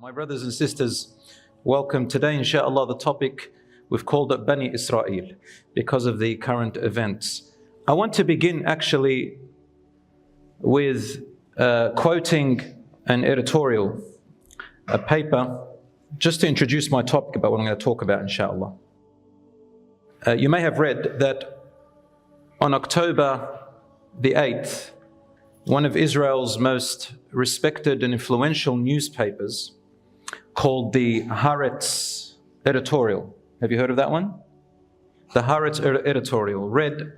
My brothers and sisters, welcome. Today, inshallah, the topic we've called it Bani Israel because of the current events. I want to begin actually with quoting an editorial, a paper, just to introduce my topic about what I'm going to talk about, inshallah. You may have read that on October the 8th, one of Israel's most respected and influential newspapers, called the Haaretz editorial. Have you heard of that one? The Haaretz editorial read,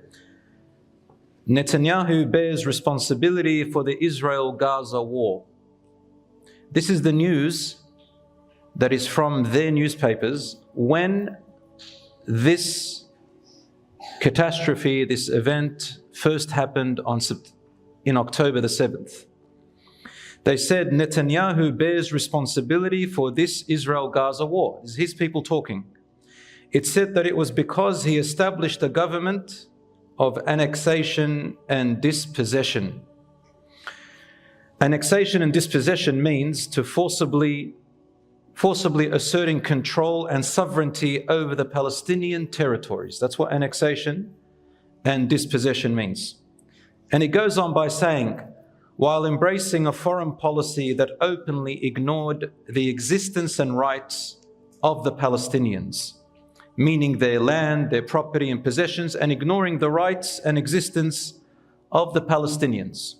Netanyahu bears responsibility for the Israel-Gaza war. This is the news that is from their newspapers when this catastrophe, this event first happened in October the 7th. They said Netanyahu bears responsibility for this Israel-Gaza war. This is his people talking. It said that it was because he established a government of annexation and dispossession. Annexation and dispossession means to forcibly asserting control and sovereignty over the Palestinian territories. That's what annexation and dispossession means. And it goes on by saying, while embracing a foreign policy that openly ignored the existence and rights of the Palestinians, meaning their land, their property and possessions, and ignoring the rights and existence of the Palestinians.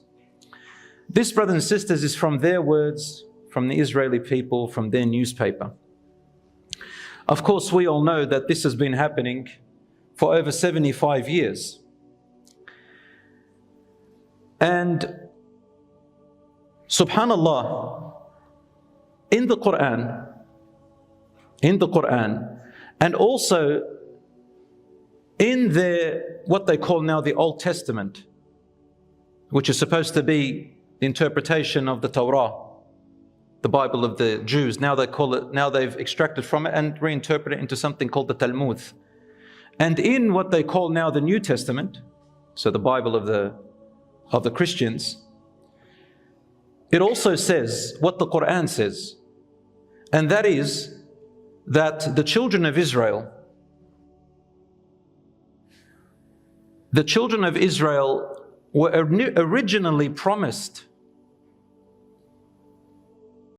This, brothers and sisters, is from their words, from the Israeli people, from their newspaper. Of course, we all know that this has been happening for over 75 years. And subhanallah, in the Quran, and also in what they call now the Old Testament, which is supposed to be the interpretation of the Torah, the Bible of the Jews. Now they've extracted from it and reinterpreted it into something called the Talmud. And in what they call now the New Testament, so the Bible of the Christians, it also says what the Quran says, and that is that the children of Israel were originally promised